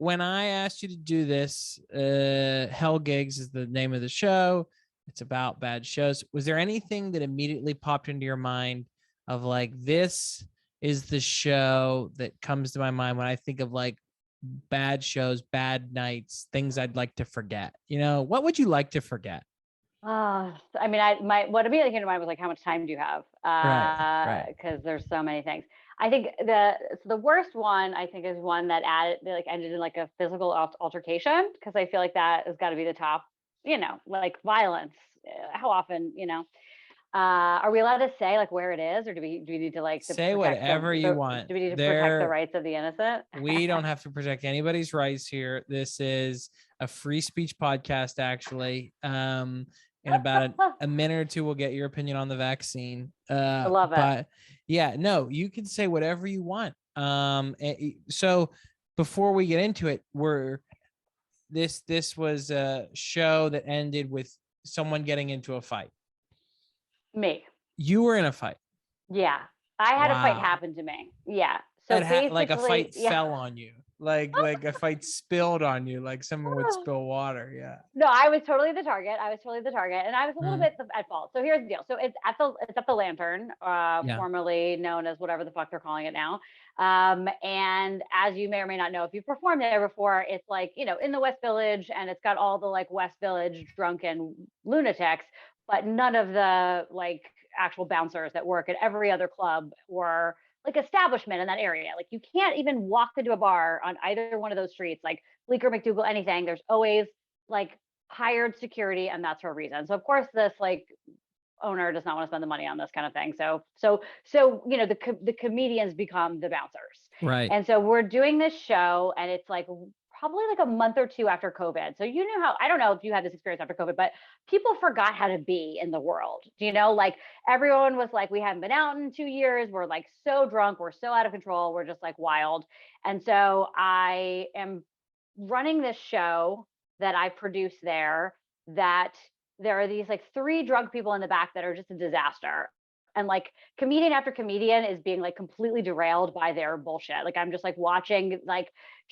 when I asked you to do this, Hell Gigs is the name of the show. It's about bad shows. Was there anything that immediately popped into your mind of like, this is the show that comes to my mind when I think of like bad shows, bad nights, things I'd like to forget? You know, what would you like to forget? I mean, what immediately came to mind was like, how much time do you have? Right. Because there's so many things. I think the worst one I think is one that ended in like a physical altercation, because I feel like that has got to be the top. Like violence. How often? Are we allowed to say like where it is, or do we need to like to Say protect whatever you want. do we need to protect the rights of the innocent? We don't have to protect anybody's rights here. This is a free speech podcast, actually. In about a minute or two, we'll get your opinion on the vaccine. I love it. But yeah, no, you can say whatever you want. So before we get into it, this was a show that ended with someone getting into a fight. Me. You were in a fight. Yeah, I had a fight happen to me. Yeah, so basically, like a fight fell on you, like a fight spilled on you, like someone would spill water. Yeah. No, I was totally the target. And I was a little bit at fault. So here's the deal. So it's at the Lantern, formerly known as whatever the fuck they're calling it now. And as you may or may not know, if you've performed there before, it's like, in the West Village, and it's got all the like West Village drunken lunatics, but none of the like actual bouncers that work at every other club or like establishment in that area. Like you can't even walk into a bar on either one of those streets, like Bleecker, McDougal, anything. There's always like hired security, and that's for a reason. So of course this like owner does not want to spend the money on this kind of thing. So the comedians become the bouncers. Right. And so we're doing this show, and it's like probably like a month or two after COVID. So I don't know if you had this experience after COVID, but people forgot how to be in the world. Like everyone was like, we haven't been out in 2 years. We're like so drunk. We're so out of control. We're just like wild. And so I am running this show that I produce there, that there are these like 3 drunk people in the back that are just a disaster. And like comedian after comedian is being like completely derailed by their bullshit. Like I'm just like watching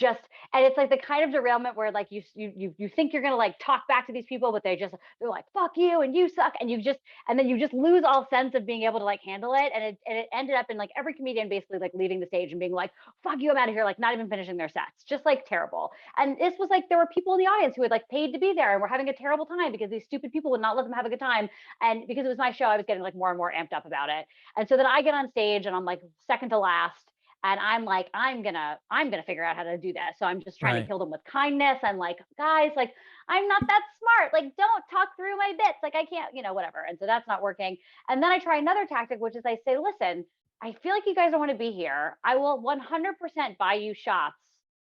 and it's like the kind of derailment where like you think you're gonna like talk back to these people, but they're like, fuck you and you suck, and then you just lose all sense of being able to like handle it. And it ended up in like every comedian basically like leaving the stage and being like, fuck you, I'm out of here, like not even finishing their sets, just like terrible. And this was like, there were people in the audience who had like paid to be there and were having a terrible time because these stupid people would not let them have a good time. And because it was my show, I was getting like more and more amped up about it. And so then I get on stage and I'm like second to last. And I'm like, I'm gonna figure out how to do that. So I'm just trying to kill them with kindness. And like, guys, like, I'm not that smart. Like, don't talk through my bits. Like, I can't, whatever. And so that's not working. And then I try another tactic, which is I say, listen, I feel like you guys don't want to be here. I will 100% buy you shots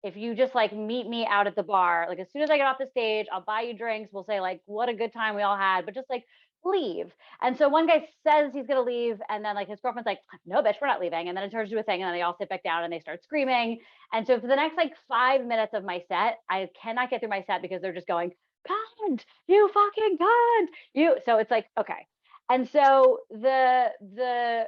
if you just like meet me out at the bar. Like as soon as I get off the stage, I'll buy you drinks. We'll say like, what a good time we all had, but just like leave. And so one guy says he's going to leave. And then like his girlfriend's like, no, bitch, we're not leaving. And then it turns into a thing. And then they all sit back down and they start screaming. And so for the next like 5 minutes of my set, I cannot get through my set because they're just going, cunt, you fucking cunt. So it's like, okay. And so the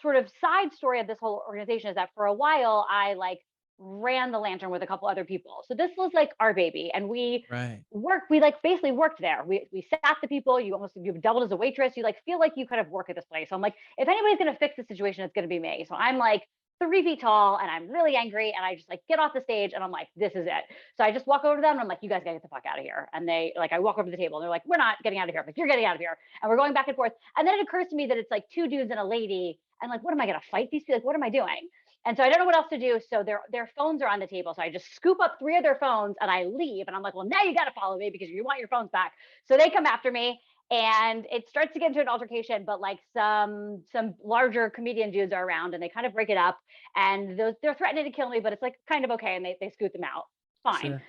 sort of side story of this whole organization is that for a while I like ran the Lantern with a couple other people. So this was like our baby, and we like basically worked there. We sat the people, you doubled as a waitress. You like feel like you kind of work at this place. So I'm like, if anybody's going to fix the situation, it's going to be me. So I'm like 3 feet tall and I'm really angry, and I just like get off the stage and I'm like, this is it. So I just walk over to them and I'm like, you guys gotta get the fuck out of here. And they like, I walk over to the table and they're like, we're not getting out of here. I'm like, you're getting out of here. And we're going back and forth. And then it occurs to me that it's like 2 dudes and a lady. And like, what am I gonna fight these people? Like, what am I doing? And so I don't know what else to do. So their phones are on the table. So I just scoop up 3 of their phones and I leave. And I'm like, well, now you got to follow me because you want your phones back. So they come after me and it starts to get into an altercation, but like some larger comedian dudes are around and they kind of break it up, and they're threatening to kill me, but it's like kind of okay. And they scoot them out. Fine. Sure.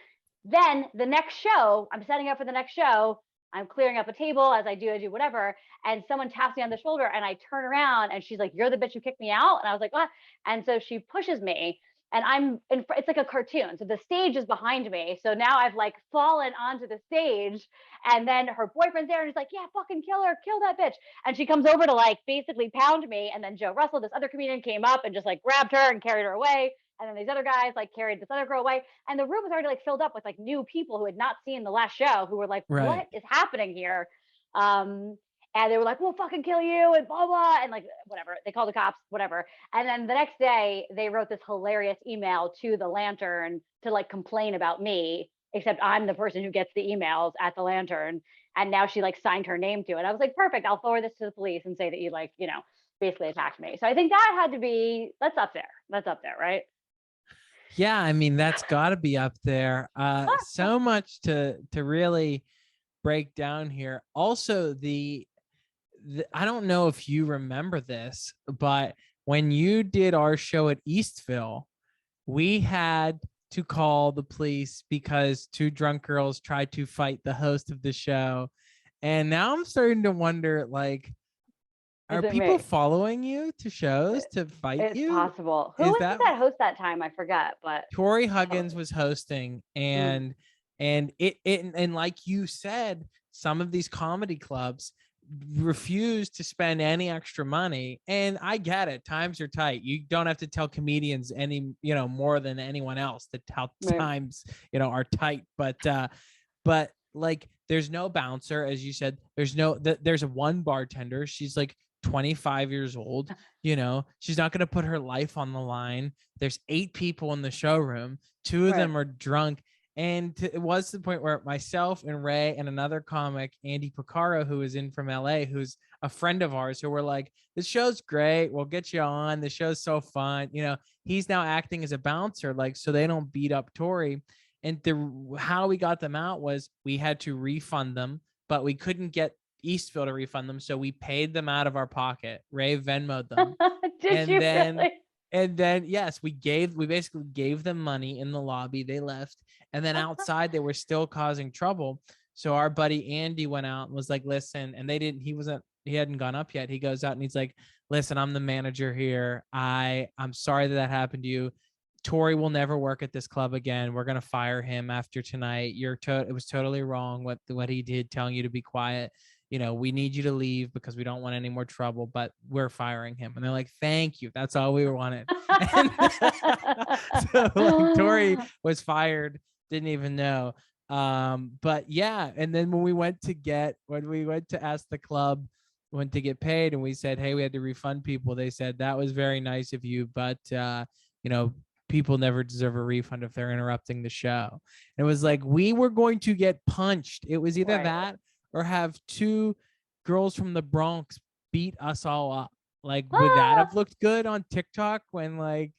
Then the next show, I'm setting up for the next show. I'm clearing up a table as I do whatever. And someone taps me on the shoulder and I turn around and she's like, you're the bitch who kicked me out. And I was like, what? And so she pushes me and it's like a cartoon. So the stage is behind me. So now I've like fallen onto the stage, and then her boyfriend's there and he's like, yeah, fucking kill her, kill that bitch. And she comes over to like basically pound me. And then Joe Russell, this other comedian, came up and just like grabbed her and carried her away. And then these other guys like carried this other girl away. And the room was already like filled up with like new people who had not seen the last show, who were like, Right. what is happening here? And they were like, we'll fucking kill you and blah, blah. And like, whatever. They called the cops, whatever. And then the next day, they wrote this hilarious email to the Lantern to like complain about me, except I'm the person who gets the emails at the Lantern. And now she like signed her name to it. I was like, perfect. I'll forward this to the police and say that you like, basically attacked me. So I think that had to be, that's up there. That's up there, right? Yeah, I mean, that's got to be up there. So much to really break down here. Also, I don't know if you remember this, but when you did our show at Eastville, we had to call the police because two drunk girls tried to fight the host of the show. And now I'm starting to wonder, like, are people following you to shows to fight it's you? possible. Who Is was that that host that time? I forget, but Tori Huggins was hosting, and and like you said, some of these comedy clubs refuse to spend any extra money, and I get it, times are tight. You don't have to tell comedians any more than anyone else that how times are tight, but like there's no bouncer, as you said. There's a one bartender. She's like 25 years old. She's not going to put her life on the line. There's 8 people in the showroom. 2 of them are drunk. And it was to the point where myself and Ray and another comic, Andy Picaro, who is in from LA, who's a friend of ours, who were like, this show's great. We'll get you on. The show's so fun. He's now acting as a bouncer, like, so they don't beat up Tori. And how we got them out was we had to refund them, but we couldn't get Eastville to refund them. So we paid them out of our pocket. Ray Venmo'd them. And then, yes, we basically gave them money in the lobby. They left. And then outside, they were still causing trouble. So our buddy Andy went out and was like, listen, and he hadn't gone up yet. He goes out and he's like, listen, I'm the manager here. I'm sorry that happened to you. Tori will never work at this club again. We're going to fire him after tonight. It was totally wrong what he did, telling you to be quiet. We need you to leave because we don't want any more trouble, but we're firing him. And they're like, thank you. That's all we wanted. And so like Tori was fired, didn't even know. But yeah. And then when we went to ask the club, went to get paid, and we said, hey, we had to refund people. They said, that was very nice of you, but people never deserve a refund if they're interrupting the show. And it was like, we were going to get punched. It was either that or have 2 girls from the Bronx beat us all up. Like, would that have looked good on TikTok when like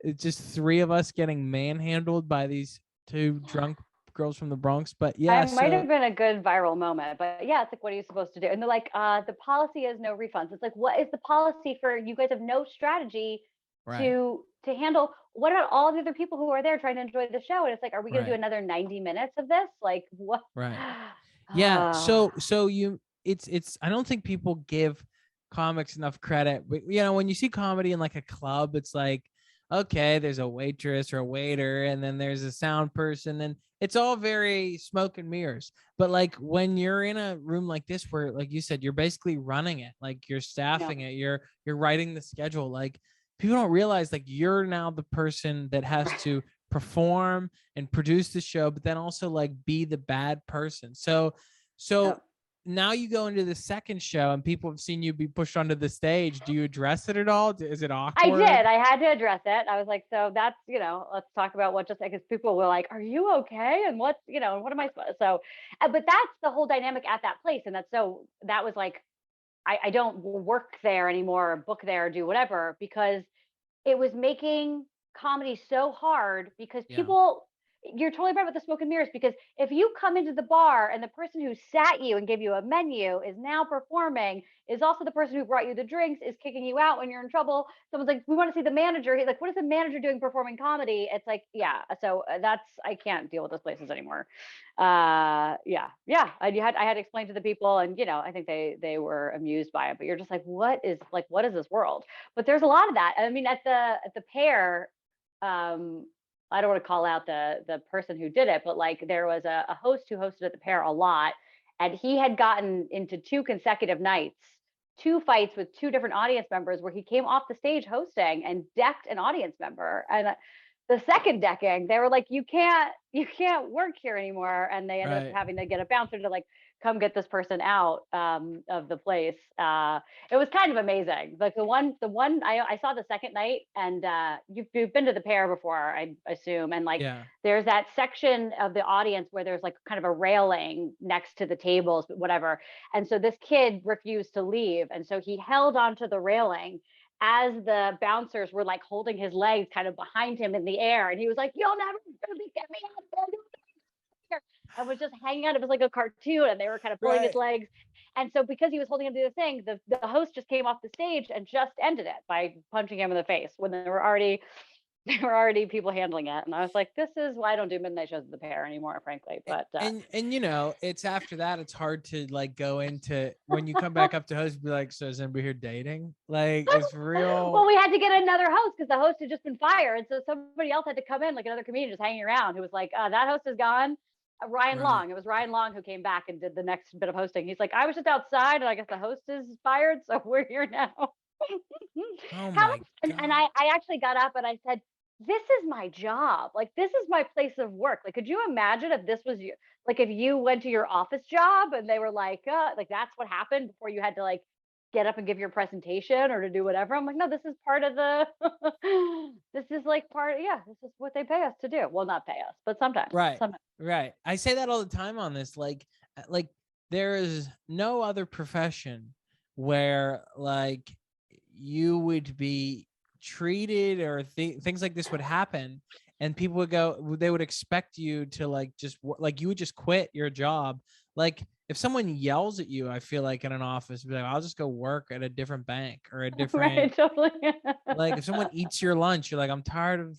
it's just 3 of us getting manhandled by these 2 drunk girls from the Bronx? But yeah, it might have been a good viral moment. But yeah, it's like, what are you supposed to do? And they're like, the policy is no refunds. It's like, what is the policy for you guys have no strategy to handle? What about all the other people who are there trying to enjoy the show? And it's like, are we going to do another 90 minutes of this? Like, what? Yeah. So it's I don't think people give comics enough credit. But, when you see comedy in like a club, it's like, okay, there's a waitress or a waiter, and then there's a sound person, and it's all very smoke and mirrors. But like when you're in a room like this, where, like you said, you're basically running it, like you're staffing it, you're writing the schedule. Like, people don't realize, like, you're now the person that has to perform and produce the show, but then also like be the bad person. So now you go into the second show and people have seen you be pushed onto the stage. Do you address it at all? Is it awkward? I did. I had to address it. I was like, so that's, let's talk about what just, because people were like, are you okay? And what am I supposed to? So, but that's the whole dynamic at that place. And that was like, I don't work there anymore, or book there, or do whatever, because it was making comedy so hard, because people, you're totally right with the smoke and mirrors, because if you come into the bar and the person who sat you and gave you a menu is now performing, is also the person who brought you the drinks, is kicking you out when you're in trouble. Someone's like, we want to see the manager. He's like, what is the manager doing performing comedy? It's like, yeah. So I can't deal with those places anymore. I had to explain to the people, and I think they were amused by it, but you're just like, what is this world? But there's a lot of that. I mean, at the Pair, I don't want to call out the person who did it, but like there was a host who hosted at the Pair a lot, and he had gotten into 2 consecutive nights two fights with two different audience members where he came off the stage hosting and decked an audience member. And the second decking, they were like, you can't work here anymore. And they ended up Right. having to get a bouncer to like come get this person out of the place. It was kind of amazing. Like the one I saw the second night, and you've been to the Pair before, I assume. And like Yeah. there's that section of the audience where there's like kind of a railing next to the tables, whatever. And so this kid refused to leave. And so he held onto the railing as the bouncers were like holding his legs kind of behind him in the air. And he was like, "You'll never get me out there." And was just hanging out. It was like a cartoon, and they were kind of pulling his legs. And so because he was holding him to the thing, the host just came off the stage and just ended it by punching him in the face when there were already people handling it. And I was like, this is why I don't do midnight shows at the Pair anymore, frankly. But and you know, it's after that, it's hard to like go into when you come back up to host, be like, so is anybody here dating? Like, it's well, real. we had to get another host because the host had just been fired. And so somebody else had to come in, like another comedian just hanging around, who was like, that host is gone. Ryan Right. Long. It was Ryan Long who came back and did the next bit of hosting. He's like, I was just outside, and I guess the host is fired, so we're here now. Oh How my and God. I actually got up and I said, this is my job. Like, this is my place of work. Like, could you imagine if this was you? Like, if you went to your office job and they were like that's what happened before you had to like get up and give your presentation or to do whatever. I'm like, no, this is part of the this is like part, yeah, this is what they pay us to do. Well, not pay us, but sometimes. Right. Sometimes. Right. I say that all the time on this. Like there is no other profession where like you would be treated or things like this would happen, and people would go, they would expect you to like just like you would just quit your job. Like if someone yells at you, I feel like in an office, be like, I'll just go work at a different bank or a different, Right, totally. like if someone eats your lunch, you're like, I'm tired of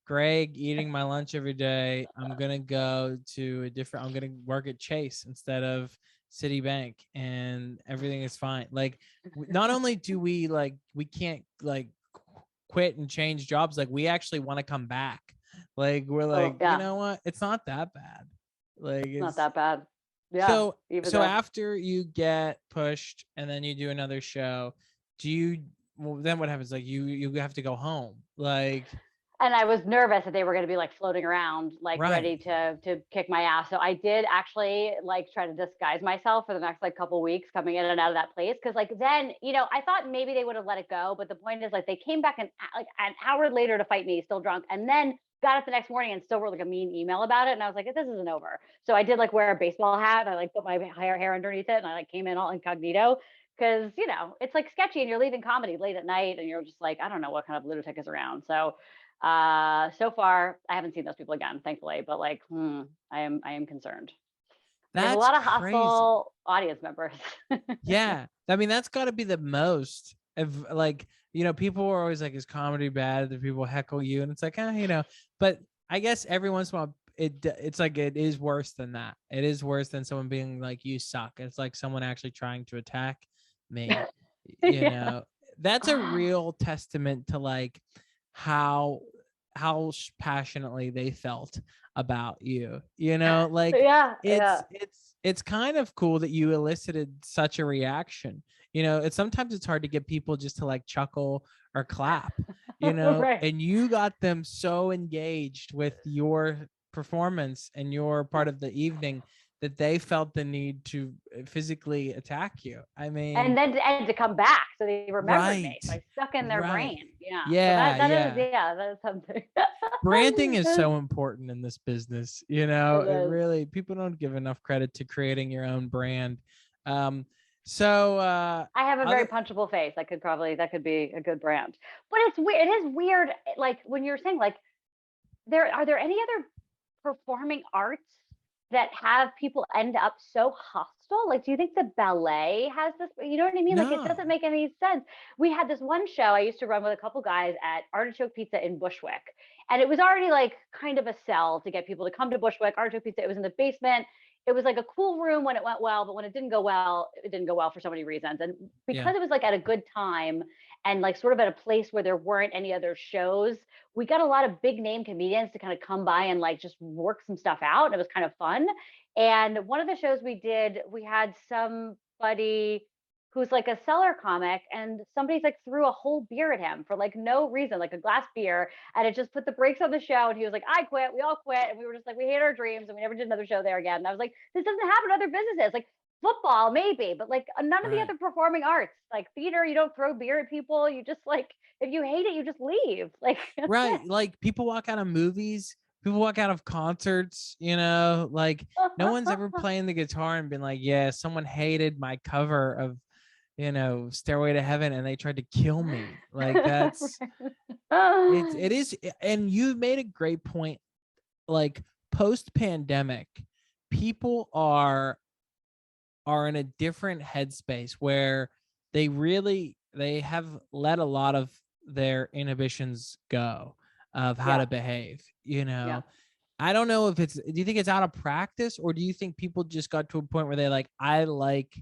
Greg eating my lunch every day. I'm gonna go to a different, I'm gonna work at Chase instead of Citibank, and everything is fine. Like not only do we like, we can't like quit and change jobs, like we actually want to come back. Like we're Oh like, you yeah, know what, it's not that bad. Like it's not it's that bad. Yeah, so even so though. after you get pushed and then you do another show, do you, well, then what happens? Like you have to go home. Like And I was nervous that they were going to be like floating around, like right. ready to kick my ass. So I did actually like try to disguise myself for the next like couple weeks coming in and out of that place. Cause like then, I thought maybe they would have let it go. But the point is like they came back like an hour later to fight me, still drunk, and then got up the next morning and still wrote like a mean email about it. And I was like, this isn't over. So I did like wear a baseball hat. I like put my hair underneath it, and I like came in all incognito. Cause it's like sketchy, and you're leaving comedy late at night and you're just like, I don't know what kind of lunatic is around. So so far I haven't seen those people again, thankfully, but like I am concerned. We have a That's lot of crazy. hostile audience members. Yeah. I mean, that's got to be the most of like, people are always like, is comedy bad? The people heckle you. And it's like, but I guess every once in a while, it's like, it is worse than that. It is worse than someone being like, you suck. It's like someone actually trying to attack me, you Yeah. know, that's a real testament to like how, passionately they felt about you, like Yeah, it's yeah. it's kind of cool that you elicited such a reaction. It's sometimes it's hard to get people just to like chuckle or clap, Right. and you got them so engaged with your performance and your part of the evening that they felt the need to physically attack you. I And mean, then to come back. So they remembered me. right, So I stuck in their right. brain. Yeah. So Yeah, yeah. that is something. Branding is so important in this business. It It is. really, people don't give enough credit to creating your own brand. So I have a very other punchable face. That could be a good brand. But it's weird. It is weird. Like when you're saying like are there any other performing arts that have people end up so hostile? Like, do you think the ballet has this? You know what I mean? Like, it doesn't No. make any sense. We had this one show I used to run with a couple guys at Artichoke Pizza in Bushwick. And it was already like kind of a sell to get people to come to Bushwick. Artichoke Pizza, it was in the basement. It was like a cool room when it went well, but when it didn't go well, it didn't go well for so many reasons. And Yeah. because it was like at a good time and like sort of at a place where there weren't any other shows, we got a lot of big name comedians to kind of come by and like just work some stuff out. And it was kind of fun. And one of the shows we did, we had somebody who's like a cellar comic, and somebody's like threw a whole beer at him for like no reason, like a glass beer, and it just put the brakes on the show. And he was like, I quit. We all quit. And we were just like, we hate our dreams. And we never did another show there again. And I was like, this doesn't happen in other businesses. Like football, maybe, but like none of the Right. other performing arts, like theater, you don't throw beer at people. You just like, if you hate it, you just leave. Like, that's Right. it. Like people walk out of movies, people walk out of concerts, like no one's ever playing the guitar and been like, yeah, someone hated my cover of, Stairway to Heaven and they tried to kill me. Like it is. And you made a great point. Like post pandemic, people are in a different headspace where they have let a lot of their inhibitions go of how Yeah. to behave. Yeah. I don't know if do you think it's out of practice, or do you think people just got to a point where they're like, I like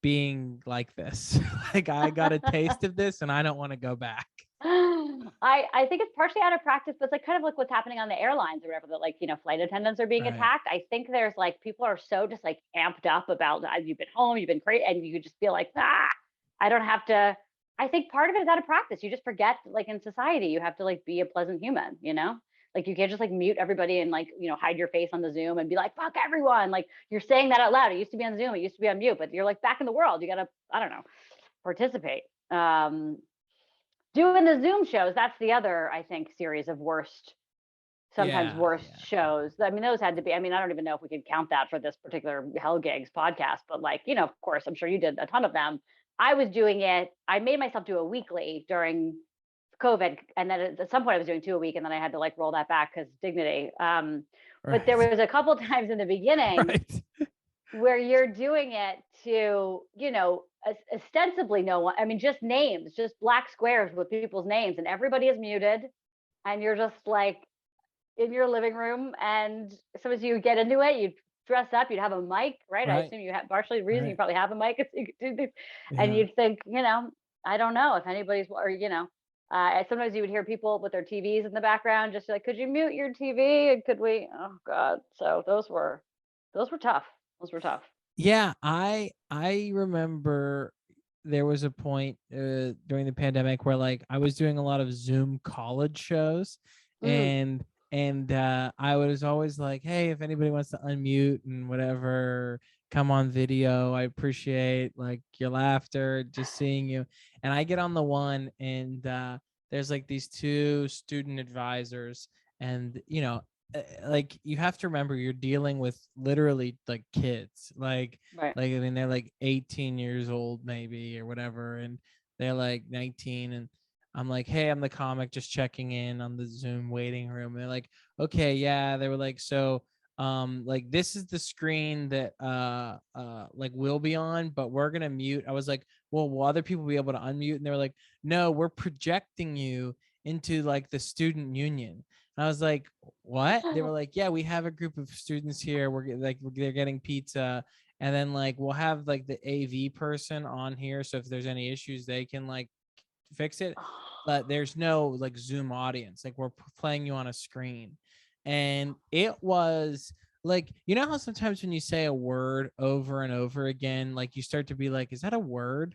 being like this. Like I got a taste of this and I don't want to go back. I think it's partially out of practice, but it's like kind of like what's happening on the airlines or whatever, that like, flight attendants are being Right. attacked. I think there's like people are so just like amped up about you've been home, you've been great, and you just feel like, I don't have to. I think part of it is out of practice. You just forget, like in society, you have to like be a pleasant human, Like you can't just like mute everybody and like, hide your face on the Zoom and be like, fuck everyone. Like you're saying that out loud. It used to be on Zoom, it used to be on mute, but you're like back in the world. You gotta, I don't know, participate. Doing the Zoom shows, that's the other, I think, series of sometimes Yeah. worst shows. I mean, those had to be, I don't even know if we could count that for this particular Hell Gigs podcast, but like, of course, I'm sure you did a ton of them. I was doing it, I made myself do a weekly during COVID. And then at some point I was doing 2 a week, and then I had to like roll that back because dignity. But there Right. was a couple times in the beginning Right. where you're doing it to, ostensibly no one, just names, just black squares with people's names, and everybody is muted. And you're just like in your living room. And so as you get into it, you dress up, you'd have a mic, right? I Right. assume you have, partially the reason you Right. probably have a mic is you could do this. And Yeah. you'd think, I don't know if anybody's, or, sometimes you would hear people with their TVs in the background, just like, could you mute your TV? And could we, oh God. So those were tough. Those were tough. Yeah, I remember there was a point during the pandemic where like I was doing a lot of Zoom college shows, Mm. and I was always like, hey, if anybody wants to unmute and whatever, come on video. I appreciate like your laughter, just seeing you. And I get on the one, and there's like these two student advisors, and like you have to remember you're dealing with literally like kids, Right. I mean they're like 18 years old maybe or whatever, and they're like 19, and I'm like, hey, I'm the comic just checking in on the Zoom waiting room. And they're like, okay, yeah. They were like, so like this is the screen that like we'll be on, but we're gonna mute. I was like, well, will other people be able to unmute? And they were like, no, we're projecting you into like the student union. And I was like, what? They were like, yeah, we have a group of students here. They're getting pizza. And then like, we'll have like the AV person on here. So if there's any issues, they can like fix it. But there's no like Zoom audience. Like we're playing you on a screen. And it was like, how sometimes when you say a word over and over again, like you start to be like, is that a word?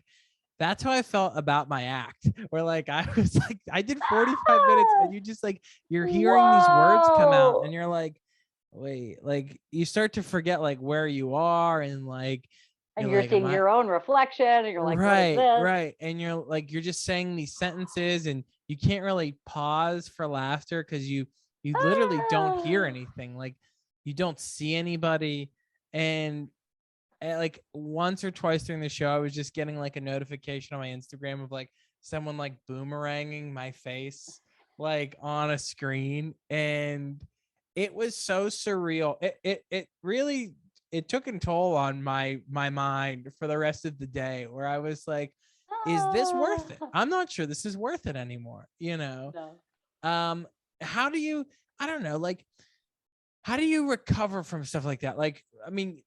That's how I felt about my act. Where like I was like, I did 45 minutes, and you just like you're hearing these words come out, and Whoa. you're like, wait, like you start to forget like where you are, and like And you're you're like, am seeing I your own reflection, and you're like, what is right, this? right? And you're like, you're just saying these sentences, and you can't really pause for laughter because you literally don't hear anything. Like you don't see anybody, and like once or twice during the show, I was just getting like a notification on my Instagram of like someone like boomeranging my face like on a screen, and it was so surreal. It really it took a toll on my mind for the rest of the day, where I was like, is this worth it? I'm not sure this is worth it anymore. No. Um, how do you? I don't know, like how do you recover from stuff like that? Like, I mean,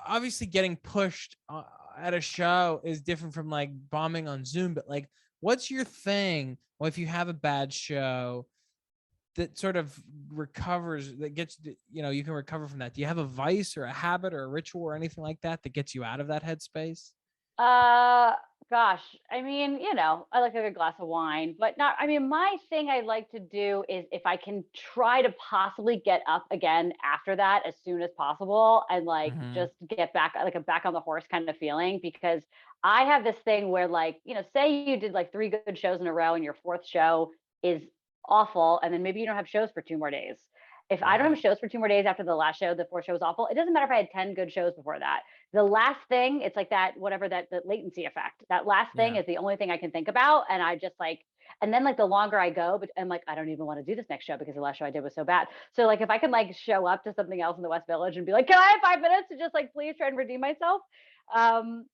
obviously getting pushed at a show is different from like bombing on Zoom, but like, what's your thing? Well, if you have a bad show that sort of recovers, that gets, you can recover from that. Do you have a vice or a habit or a ritual or anything like that that gets you out of that headspace? Uh, Gosh, I mean, I like a good glass of wine, but not, I mean, my thing I like to do is if I can try to possibly get up again after that as soon as possible and like Mm-hmm. just get back, like a back on the horse kind of feeling, because I have this thing where like, say you did like three good shows in a row and your fourth show is awful, and then maybe you don't have shows for 2 more days. If I don't Right. have shows for 2 more days after the last show, the fourth show was awful. It doesn't matter if I had 10 good shows before that. The last thing, it's like that, whatever that latency effect. That last thing Yeah. is the only thing I can think about. And I just like, and then like the longer I go, but I'm like, I don't even want to do this next show because the last show I did was so bad. So like if I can like show up to something else in the West Village and be like, can I have 5 minutes to just like please try and redeem myself? Um,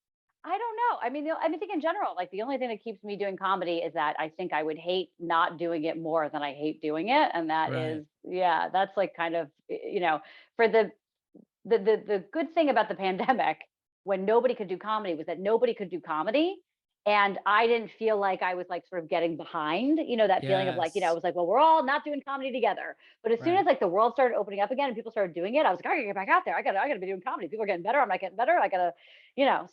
I don't know. I mean, I think in general, like the only thing that keeps me doing comedy is that I think I would hate not doing it more than I hate doing it. And that Right. is, yeah, that's like kind of, for the good thing about the pandemic when nobody could do comedy was that nobody could do comedy, and I didn't feel like I was like sort of getting behind, that feeling of like, it Yes. was like, well, we're all not doing comedy together. But as soon Right. as like the world started opening up again and people started doing it, I was like, I gotta get back out there. I gotta be doing comedy. People are getting better. I'm not getting better. I gotta,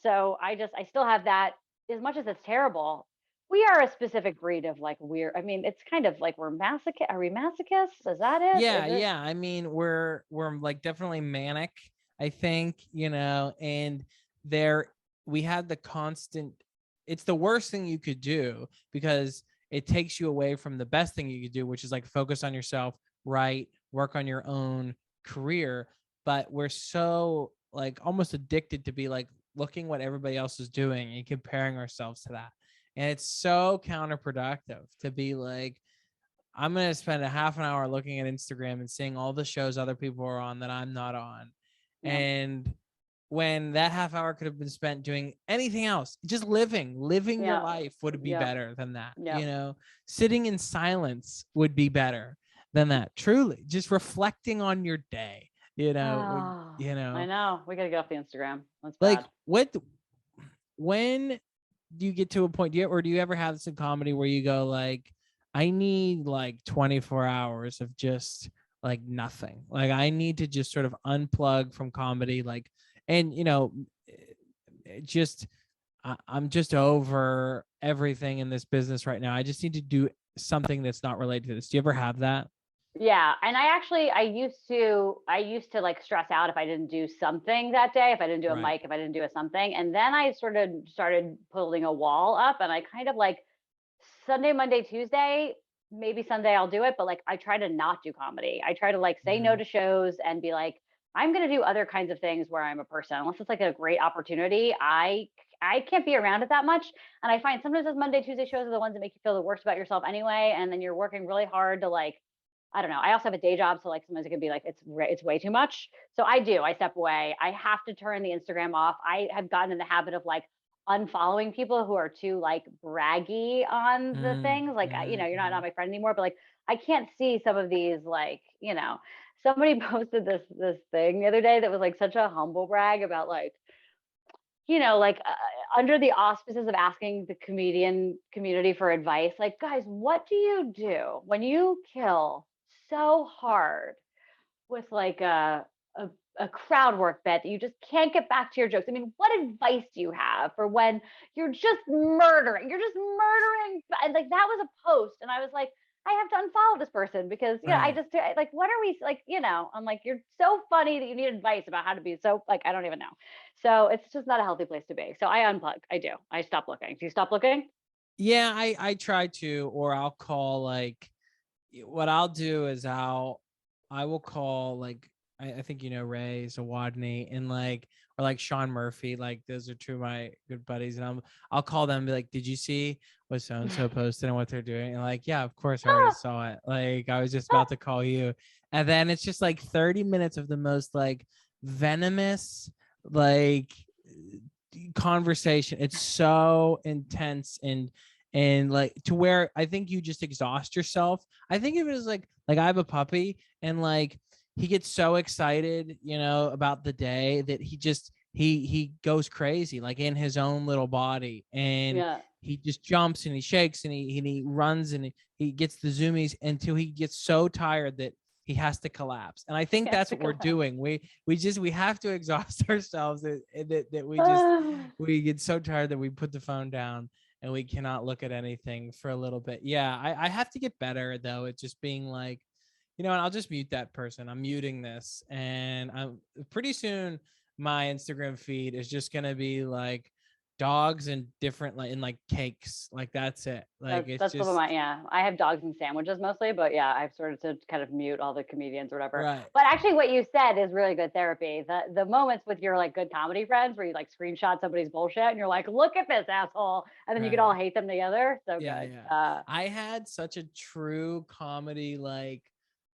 so I still have that. As much as it's terrible, we are a specific breed of like weird. I mean, it's kind of like we're masochist. Are we masochists? Is that it? Yeah, Is it? yeah. I mean, we're like definitely manic, I think, and there we had the constant, it's the worst thing you could do because it takes you away from the best thing you could do, which is like focus on yourself, right? Work on your own career. But we're so like almost addicted to be like looking what everybody else is doing and comparing ourselves to that. And it's so counterproductive to be like, I'm going to spend a half an hour looking at Instagram and seeing all the shows other people are on that I'm not on. Yeah. And when that half hour could have been spent doing anything else, just living your Yeah. life would be Yeah. better than that. Yeah. Sitting in silence would be better than that. Truly, just reflecting on your day, Oh, I know. We gotta get off the Instagram. That's like bad. when do you get to a point, do you ever have this in comedy where you go like, I need like 24 hours of just like nothing, like I need to just sort of unplug from comedy, like, and just I'm just over everything in this business right now, I just need to do something that's not related to this. Do you ever have that? Yeah, and I used to like stress out if I didn't do something that day, if I didn't do a Right. mic, if I didn't do a something. And then I sort of started pulling a wall up, and I kind of like Sunday, Monday, Tuesday, maybe Sunday I'll do it, but like I try to not do comedy. I try to like say no Mm, to shows and be like, I'm going to do other kinds of things where I'm a person. Unless it's like a great opportunity, I can't be around it that much. And I find sometimes those Monday, Tuesday shows are the ones that make you feel the worst about yourself anyway. And then you're working really hard to like, I don't know. I also have a day job, so like sometimes it can be like it's way too much. So I step away. I have to turn the Instagram off. I have gotten in the habit of like unfollowing people who are too like braggy on the mm, things. Like you're not mm, my friend anymore. But like I can't see some of these like somebody posted this thing the other day that was like such a humble brag about like like under the auspices of asking the comedian community for advice, like, guys, what do you do when you kill so hard with like a crowd work bet that you just can't get back to your jokes? I mean, what advice do you have for when you're just murdering? You're just murdering. And like that was a post, and I was like, I have to unfollow this person because I right. just like, what are we like? I'm like, you're so funny that you need advice about how to be so like I don't even know. So it's just not a healthy place to be. So I unplug. I do. I stop looking. Do you stop looking? Yeah, I try to, or I'll call like, what I'll do is I will call like, I think Ray Zawadney and like, or like Sean Murphy, like those are two of my good buddies, and I'll call them and be like, did you see what so and so posted and what they're doing? And like, yeah, of course I already saw it. Like I was just about to call you, and then it's just like 30 minutes of the most like venomous like conversation. It's so intense and like to where I think you just exhaust yourself. I think if it was like I have a puppy and like he gets so excited, about the day that he goes crazy like in his own little body, and Yeah. he just jumps and he shakes and he runs and he gets the zoomies until he gets so tired that he has to collapse. And I think that's what we're doing. We have to exhaust ourselves that we get so tired that we put the phone down and we cannot look at anything for a little bit. Yeah, I have to get better though. It's just being like, and I'll just mute that person. I'm muting this, and I'm pretty soon my Instagram feed is just gonna be like dogs and different like cakes. Like that's it. Like it's that's just I have dogs and sandwiches mostly, but yeah, I've started to kind of mute all the comedians or whatever. right. But actually what you said is really good therapy. The moments with your like good comedy friends where you like screenshot somebody's bullshit and you're like, look at this asshole, and then you could all hate them together. So good. Yeah. I had such a true comedy like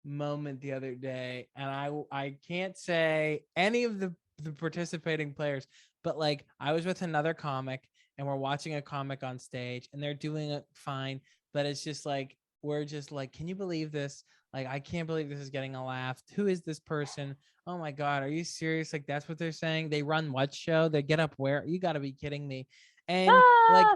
moment the other day, and I can't say any of the participating players, but like I was with another comic and we're watching a comic on stage and they're doing it fine, but it's just like we're just like, can you believe this? Like, I can't believe this is getting a laugh. Who is this person? Oh my God, are you serious? Like, that's what they're saying. They run what show? They get up where? You got to be kidding me. And like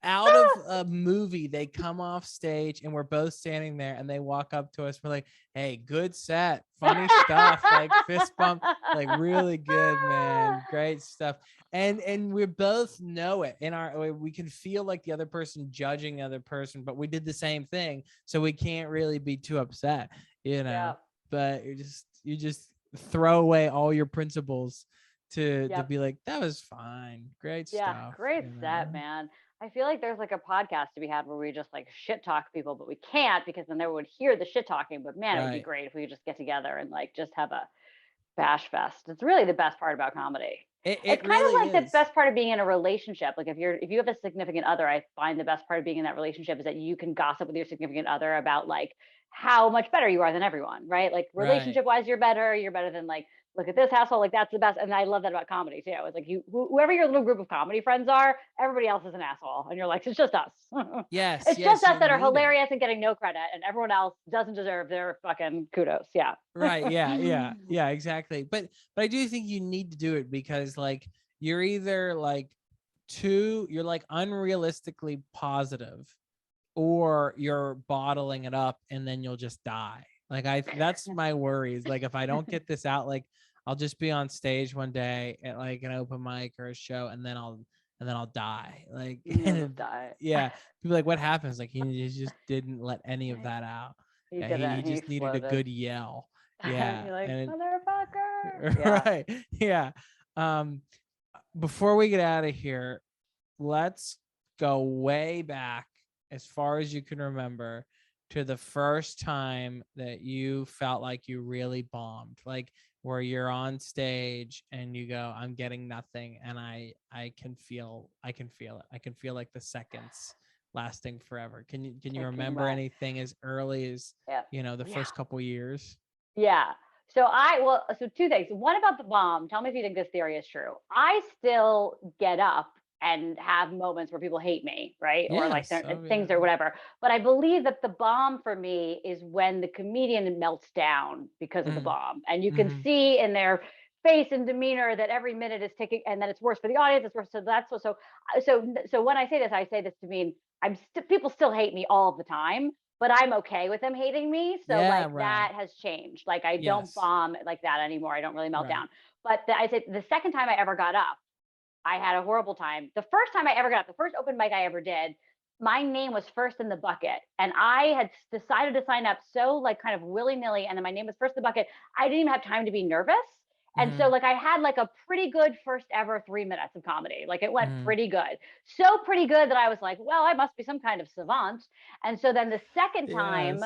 out of a movie, they come off stage and we're both standing there and they walk up to us. We're like, hey, good set, funny stuff, like fist bump, like really good, man, great stuff. And we both know it in our, we can feel like the other person judging the other person, but we did the same thing, so we can't really be too upset, Yeah. But you just throw away all your principles to be like, that was fine, great stuff. Great set, man. I feel like there's like a podcast to be had where we just like shit talk people, but we can't because then they would hear the shit talking. But man, it would be great if we could just get together and like just have a bash fest. It's really the best part about comedy. It's kind really of like is. the best part of being in a relationship. Like if you have a significant other, I find the best part of being in that relationship is that you can gossip with your significant other about like how much better you are than everyone, right? Like relationship wise, you're better than like, look at this asshole, like that's the best. And I love that about comedy too. It's like whoever your little group of comedy friends are, everybody else is an asshole, and you're like, it's just us. Yes, it's just us that are hilarious and getting no credit, and everyone else doesn't deserve their fucking kudos. Yeah. Right. Yeah. Exactly. But I do think you need to do it because like you're either like you're like unrealistically positive, or you're bottling it up and then you'll just die. Like that's my worries. Like if I don't get this out, like I'll just be on stage one day at like an open mic or a show, and then I'll die. Like die. Yeah. People like, what happens? Like he just didn't let any of that out. He just needed a good yell. Yeah. You're like, and motherfucker. Right. Yeah. Before we get out of here, let's go way back as far as you can remember to the first time that you felt like you really bombed, like where you're on stage and you go, I'm getting nothing, and I can feel it. I can feel like the seconds lasting forever. Can you remember anything as early as the first couple years? Yeah. So two things. One about the bomb. Tell me if you think this theory is true. I still get up and have moments where people hate me, right? Or like things or whatever. But I believe that the bomb for me is when the comedian melts down because of the bomb. And you can see in their face and demeanor that every minute is ticking, and then it's worse for the audience. It's worse. So when I say this to mean people still hate me all the time, but I'm okay with them hating me. So that has changed. Like I don't bomb like that anymore. I don't really melt down. But I said the second time I ever got up, I had a horrible time. The first time I ever got up, the first open mic I ever did, my name was first in the bucket. And I had decided to sign up so like kind of willy-nilly. And then my name was first in the bucket. I didn't even have time to be nervous. And so like I had like a pretty good first ever 3 minutes of comedy. Like it went pretty good. So pretty good that I was like, well, I must be some kind of savant. And so then the second time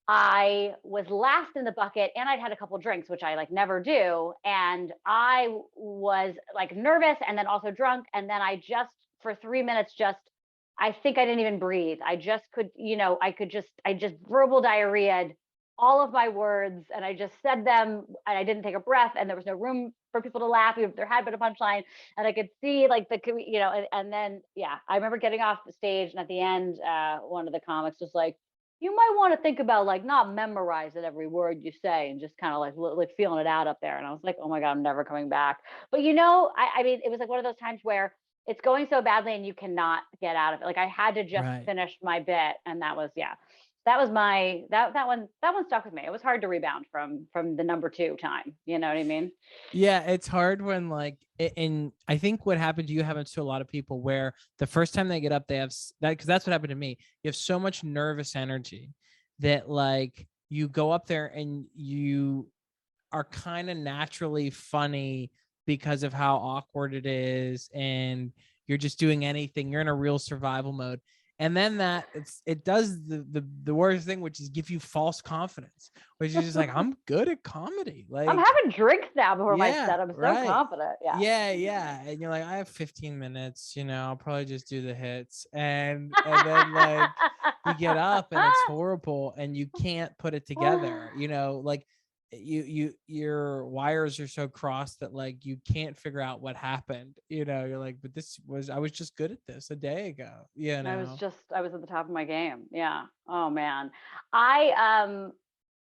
I was last in the bucket and I'd had a couple drinks, which I like never do. And I was like nervous and then also drunk. And then I just, for 3 minutes, I think I didn't even breathe. I just could, I just verbal diarrheaed all of my words, and I just said them, and I didn't take a breath, and there was no room for people to laugh if there had been a punchline, and I could see like and then I remember getting off the stage, and at the end, one of the comics was like, you might want to think about like not memorizing every word you say and just kind of like feeling it out up there. And I was like, oh my God, I'm never coming back. But I mean, it was like one of those times where it's going so badly and you cannot get out of it. Like I had to just finish my bit, and that was that was that one stuck with me. It was hard to rebound from the number 2 time. You know what I mean? Yeah, it's hard when like, and I think what happened to you happens to a lot of people where the first time they get up, they have that, because that's what happened to me. You have so much nervous energy that like you go up there and you are kind of naturally funny because of how awkward it is, and you're just doing anything. You're in a real survival mode. And then it does the worst thing, which is give you false confidence, which is just like, I'm good at comedy. I'm Like, having drinks now before my yeah, set. I'm so right. confident. Yeah. Yeah. And you're like, I have 15 minutes, I'll probably just do the hits. And then like you get up and it's horrible and you can't put it together, like your wires are so crossed that like you can't figure out what happened. You're like, but I was just good at this a day ago. I was at the top of my game. Yeah. Oh man. I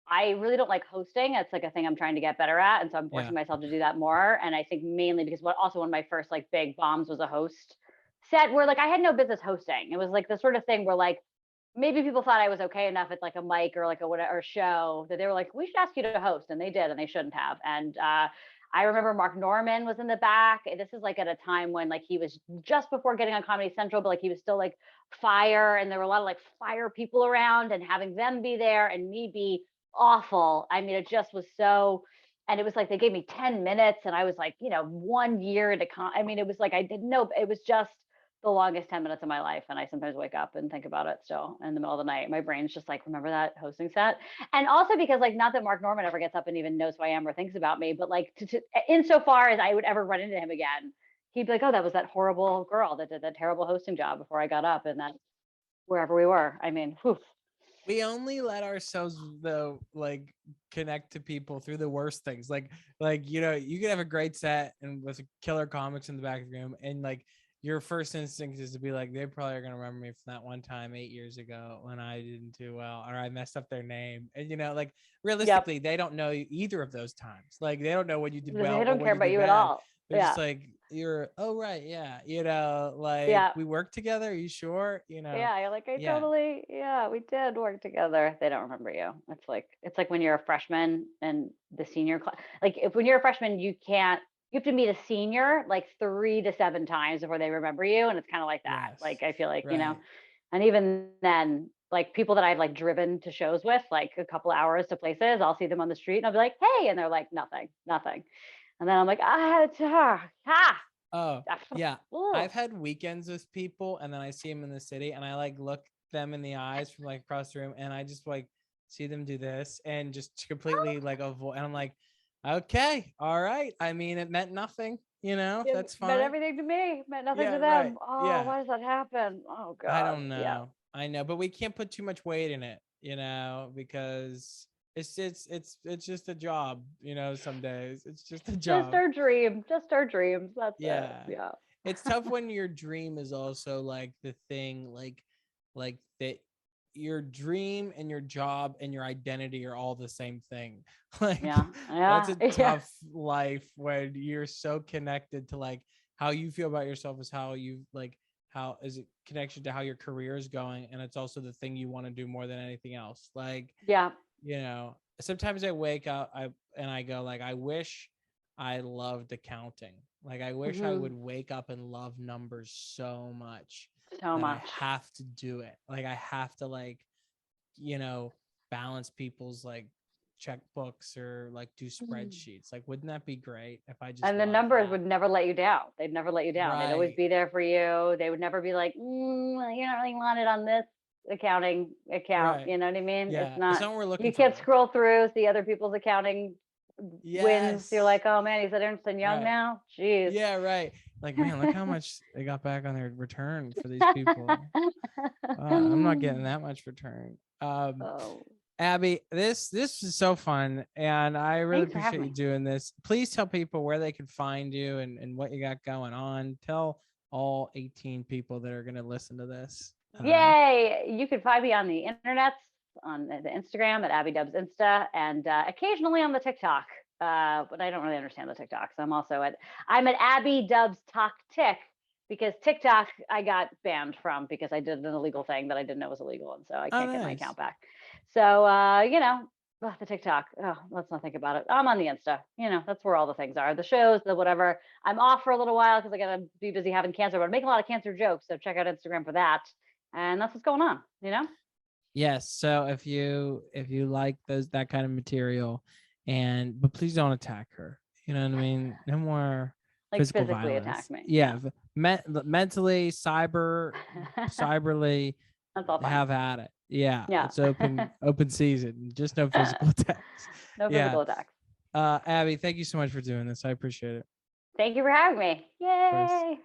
I really don't like hosting. It's like a thing I'm trying to get better at. And so I'm Yeah. forcing myself to do that more. And I think mainly because also one of my first like big bombs was a host set where like I had no business hosting. It was like the sort of thing where like maybe people thought I was okay enough at like a mic or like a whatever show that they were like, we should ask you to host. And they did, and they shouldn't have. And I remember Mark Norman was in the back. This is like at a time when like he was just before getting on Comedy Central, but like he was still like fire. And there were a lot of like fire people around, and having them be there and me be awful. I mean, it just was so, and it was like they gave me 10 minutes and I was like, 1 year into I mean, it was like I didn't know, it was just the longest 10 minutes of my life. And I sometimes wake up and think about it still in the middle of the night. My brain's just like, remember that hosting set? And also because like, not that Mark Norman ever gets up and even knows who I am or thinks about me, but like insofar as I would ever run into him again, he'd be like, oh, that was that horrible girl that did that terrible hosting job before I got up. And then wherever we were, I mean, whew. We only let ourselves though like connect to people through the worst things. Like you can have a great set and with killer comics in the back of the room, and like your first instinct is to be like, they probably are gonna remember me from that one time 8 years ago when I didn't do well or I messed up their name. And like realistically, They don't know either of those times. Like they don't know when you did well. They don't care about you at all. They're just like, oh right, yeah, like we work together. Are you sure? Yeah, you're like, totally, we did work together. They don't remember you. It's like when you're a freshman and the senior class. Like when you're a freshman, you have to meet a senior like 3 to 7 times before they remember you, and it's kind of like that. Yes, like I feel like right. and even then, like people that I've like driven to shows with, like a couple hours to places, I'll see them on the street and I'll be like, hey, and they're like, nothing. And then I'm like, Oh, yeah. I've had weekends with people and then I see them in the city and I like look them in the eyes from like across the room and I just like see them do this and just completely like avoid. And I'm like, okay, all right. I mean, it meant nothing, that's fine. Meant everything to me, meant nothing to them. Right. Oh, yeah. Why does that happen? Oh, God. I don't know. Yeah. I know, but we can't put too much weight in it, because it's just a job, some days it's just a job. Just our dreams. That's it. Yeah. It's tough when your dream is also like the thing, like that your dream and your job and your identity are all the same thing. Like that's a tough life when you're so connected to like how you feel about yourself is how you like, how is it connection to how your career is going. And it's also the thing you want to do more than anything else. Like, sometimes I wake up and I go like, I wish I loved accounting. Like I wish I would wake up and love numbers so much. I have to do it. Like I have to like, balance people's like checkbooks or like do spreadsheets. Like wouldn't that be great if I just and the numbers would never let you down. They'd never let you down. Right. They'd always be there for you. They would never be like, you're not really wanted on this accounting account. Right. You know what I mean? Yeah. It's not what we're looking you for. Can't scroll through, see other people's accounting wins. You're like, oh man, he's at Ernst & Young now. Jeez. Yeah, right. Like, man, look how much they got back on their return for these people. I'm not getting that much return. Abby, this is so fun, and I really appreciate you doing this. Please tell people where they can find you and what you got going on. Tell all 18 people that are going to listen to this. Yay! You can find me on the internet, on the Instagram at Abby Dubs Insta, and occasionally on the TikTok. But I don't really understand the TikTok, so I'm at Abby Dubs Talk Tick. because TikTok I got banned from because I did an illegal thing that I didn't know was illegal, and so I Oh, can't get my nice. account back. So you know, the TikTok. Oh, let's not think about it. I'm on the Insta. You know, that's where all the things are. The shows, the whatever. I'm off for a little while because I gotta be busy having cancer, but I'm making a lot of cancer jokes. So check out Instagram for that. And that's what's going on. You know. Yes. So if you like that kind of material, but please don't attack her. You know what I mean? No more Like physical physically violence. attack me. Yeah. Mentally, cyberly, That's all fine. have at it. Yeah. Yeah. It's open season. Just no physical attacks. No Yeah. physical attacks. Abby, thank you so much for doing this. I appreciate it. Thank you for having me. Of course. Yay.